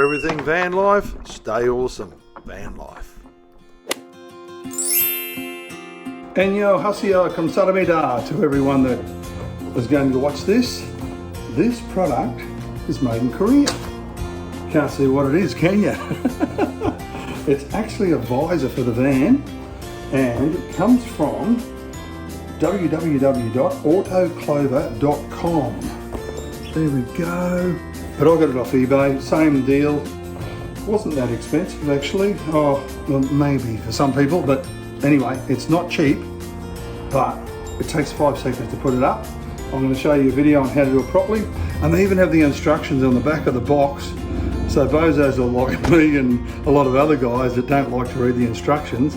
For everything van life, stay awesome van life. And yo, hasio kamsaramida to everyone that is going to watch this. This product is made in Korea. Can't see what it is, can you? It's actually a visor for the van, and it comes from www.autoclover.com. There we go. But I got it off eBay, same deal. Wasn't that expensive actually. Oh, well, maybe for some people, but anyway, it's not cheap, but it takes 5 seconds to put it up. I'm going to show you a video on how to do it properly, and they even have the instructions on the back of the box. So bozos are like me and a lot of other guys that don't like to read the instructions,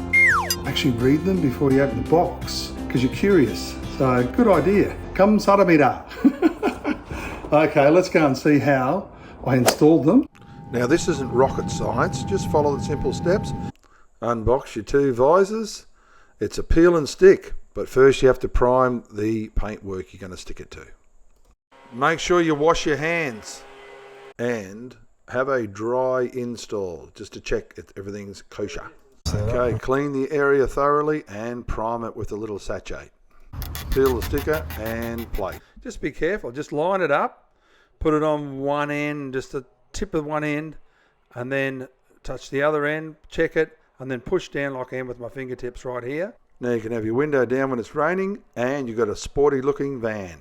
actually read them before you open the box, because you're curious. So good idea. Come saramida. Okay, let's go and see how I installed them. Now this isn't rocket science, just follow the simple steps. Unbox your 2 visors. It's a peel and stick, but first you have to prime the paintwork you're going to stick it to. Make sure you wash your hands and have a dry install just to check if everything's kosher. Okay, clean the area thoroughly and prime it with a little sachet. Peel the sticker and plate. Just be careful, just line it up, put it on one end, just the tip of one end, and then touch the other end, check it, and then push down like I am with my fingertips right here. Now you can have your window down when it's raining, and you've got a sporty looking van.